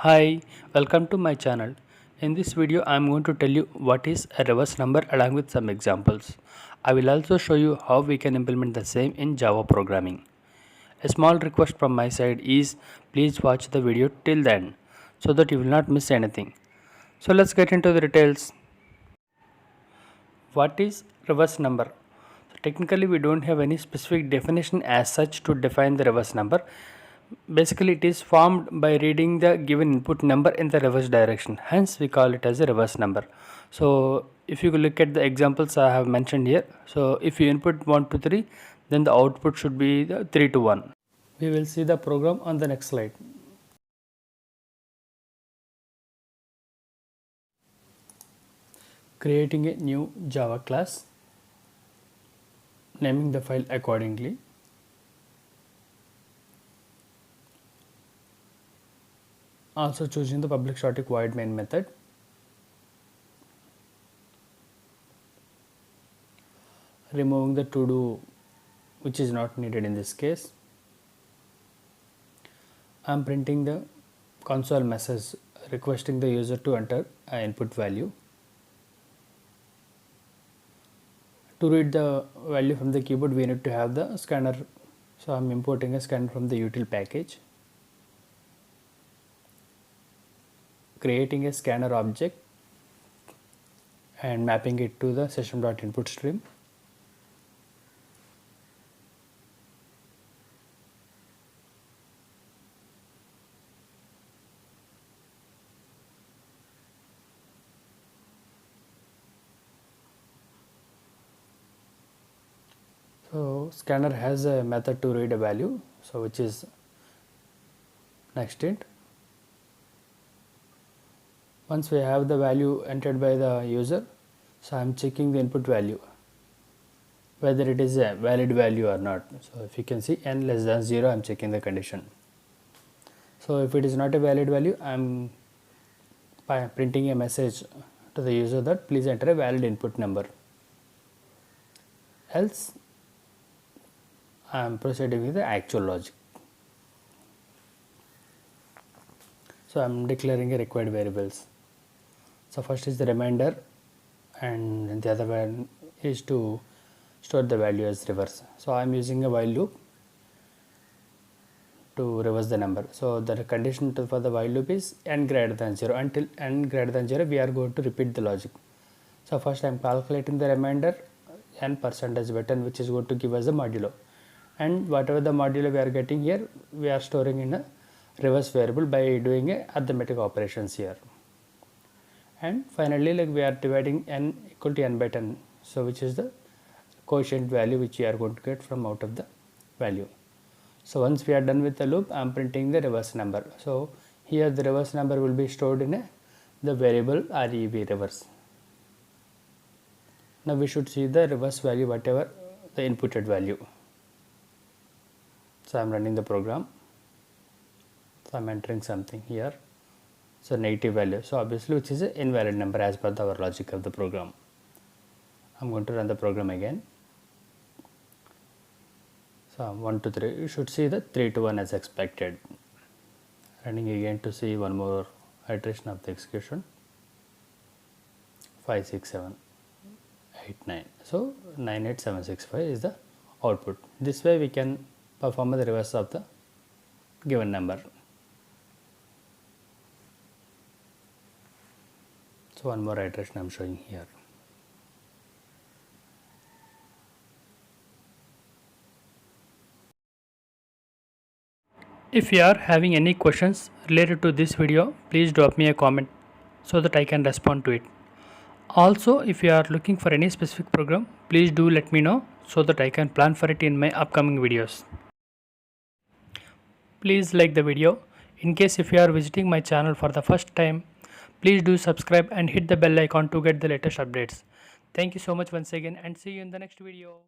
Hi, welcome to my channel. In this video, I am going to tell you what is a reverse number along with some examples. I will also show you how we can implement the same in Java programming. A small request from my side is please watch the video till the end so that you will not miss anything. So let's get into the details. What is reverse number? So technically we don't have any specific definition as such to define the reverse number. Basically it is formed by reading the given input number in the reverse direction, hence we call it as a reverse number. So if you look at the examples I have mentioned here, so if you input 1 to 3, then the output should be the 3 to 1. We will see the program on the next slide. Creating a new Java class, naming the file accordingly. Also choosing the public static void main method. Removing the to do which is not needed in this case. I am printing the console message requesting the user to enter an input value. To read the value from the keyboard, we need to have the scanner. So I am importing a scanner from the util package. Creating a scanner object and mapping it to the session.input stream. So scanner has a method to read a value, so which is next int. Once we have the value entered by the user, so I am checking the input value whether it is a valid value or not. So if you can see n less than 0, I am checking the condition. So if it is not a valid value, I am printing a message to the user that please enter a valid input number. Else I am proceeding with the actual logic. So I am declaring a required variables. So first is the reminder and the other one is to store the value as reverse. So I am using a while loop to reverse the number. So the condition for the while loop is n greater than 0. Until n greater than 0 we are going to repeat the logic. So first I am calculating the remainder n percentage button which is going to give us a modulo, and whatever the modulo we are getting here we are storing in a reverse variable by doing a arithmetic operations here. And finally we are dividing n equal to n by 10, so which is the quotient value which we are going to get from out of the value. So once we are done with the loop, I am printing the reverse number. So here the reverse number will be stored in the variable rev reverse. Now we should see the reverse value whatever the inputted value. So I am running the program. So I am entering something here. So negative value. So obviously which is an invalid number as per our logic of the program. I am going to run the program again. So 1 to 3, you should see the 3 to 1 as expected. Running again to see one more iteration of the execution. 5, 6, 7, 8, 9. So 98765 is the output. This way we can perform the reverse of the given number. So one more iteration I am showing here. If you are having any questions related to this video, please drop me a comment so that I can respond to it. Also, if you are looking for any specific program, please do let me know so that I can plan for it in my upcoming videos. Please like the video. In case if you are visiting my channel for the first time, please do subscribe and hit the bell icon to get the latest updates. Thank you so much once again and see you in the next video.